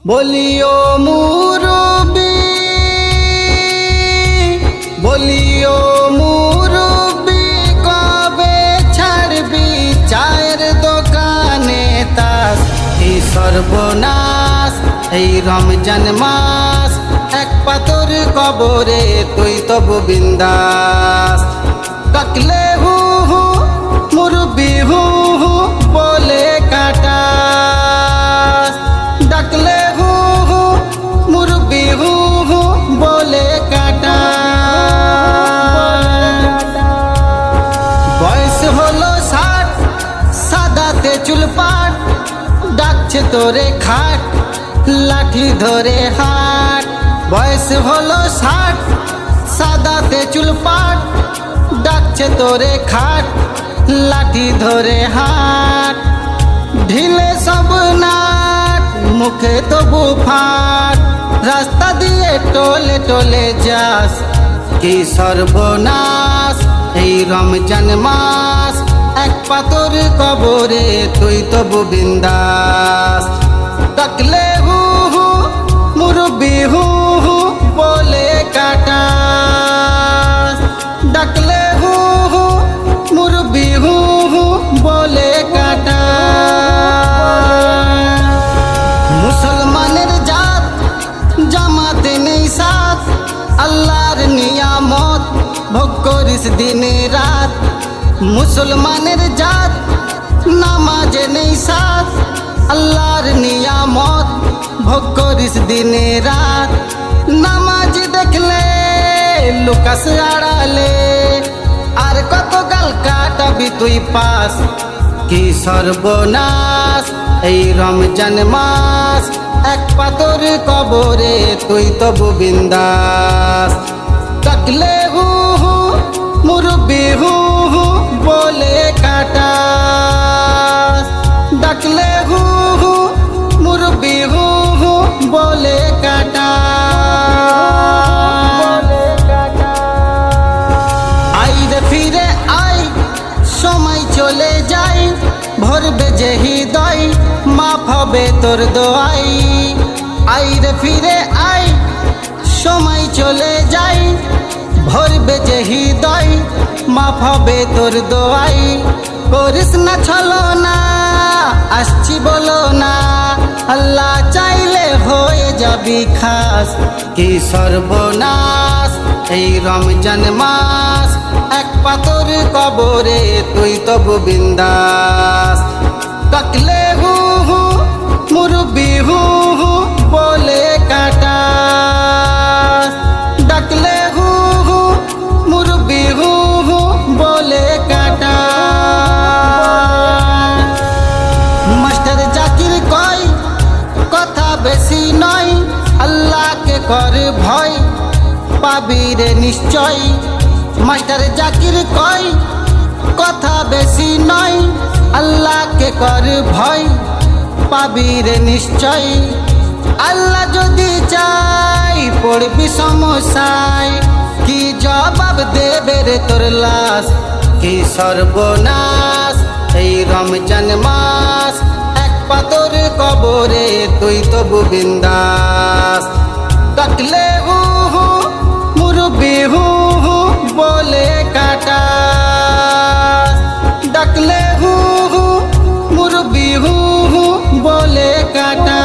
বলিও মুরব্বি, বলিও মুরব্বি, কবে ছাড়বি চায়ের দোকানে তাস? এই সর্বনাশ, এই রমজান মাস, এক পাথর কবরে তুই তবু বিন্দাস। ডাকলে হু হু মুরব্বি, হু হু বলে কাটাস। ডাকলে হু হু মুরব্বি, হু হু বলে কাটাস। বয়স হলো 60, সাদাতে চুল পাট, ডাকছে তোরে খাট, লাঠি ধরে হাট। বয়স হলো 60, সাদাতে চুল পাট, ডাকছে তোরে খাট, লাঠি ধরে হাট। ঢিলে সব নাট, মুখে তবু ফাট, রাস্তা দিয়ে টলে টলে যাস। কি সর্বনাশ, এই রমজান মাস, এক পাথর কবরে তুই তবু বিন্দাস। ডাকলে হু হু মুরব্বি, হু হু বলে কাটাস। ডাকলে হু হু মুরব্বি, হু হু বলে কাটাস। মুসলমানের জাত, জামাতে নেই সাথ, আল্লাহর নিয়ামত ভোগ করিস দিনে রাত। মুসলমানের জাত, নামাজে নেই সাথ, আল্লাহর নিয়ামত ভোগ করিস দিনে রাত। নামাজ দেখলে লুকাস আড়ালে, আর কত গাল কাটাবি তুই পাস। কি সর্বনাশ, এই রমজান মাস, এক পাথর কবরে তুই তবু বিন্দাস। ডাকলে হু হু মুরব্বি, হু হু বলে কাটাস। ডাকলে হু হু মুরব্বি, হু হু বলে কাটাস। আইরে ফিরে আই, সময় চলে যাই, ভরবে যে হৃদয়, মাফ হবে তোর দোয়াই। আইরে ফিরে আই, সময় চলে যাই, ভরবে যে হৃদয়, মাফ হবে তোর দোয়াই। করিস না ছলো না, আসছি বলো না, আল্লাহ চাইলে হয়ে যাবি খাস। কি সর্বনাশ, এই রমজান মাস, এক পাথর কবরে তুই তবু বিন্দাস। ডাকলে হু হু মুরব্বি, হু হু বলে কাটাস। ডাকলে হু হু মুরব্বি, হু হু বলে কাটাস। মাস্টার জাকির কয় কথা বেশি নয়, আল্লাহকে কর ভয়, পাবি রে নিশ্চয়। মাস্টার জাকির কয় কথা বেশি নয়, আল্লাহকে কর ভয়, পাবি রে নিশ্চয়। আল্লাহ যদি চাই পড়বি সমস্যায়, কি জবাব দেবে রে তোর লাশ। কি সর্বনাশ, এই রমজান মাস, এক পাথর কবরে তুই তবু বিন্দাস। ডাকলে হু হু মুরব্বি, হু হু বলে কাটাস। ডাকলে হু হু মুরব্বি, হু হু বলে কাটাস।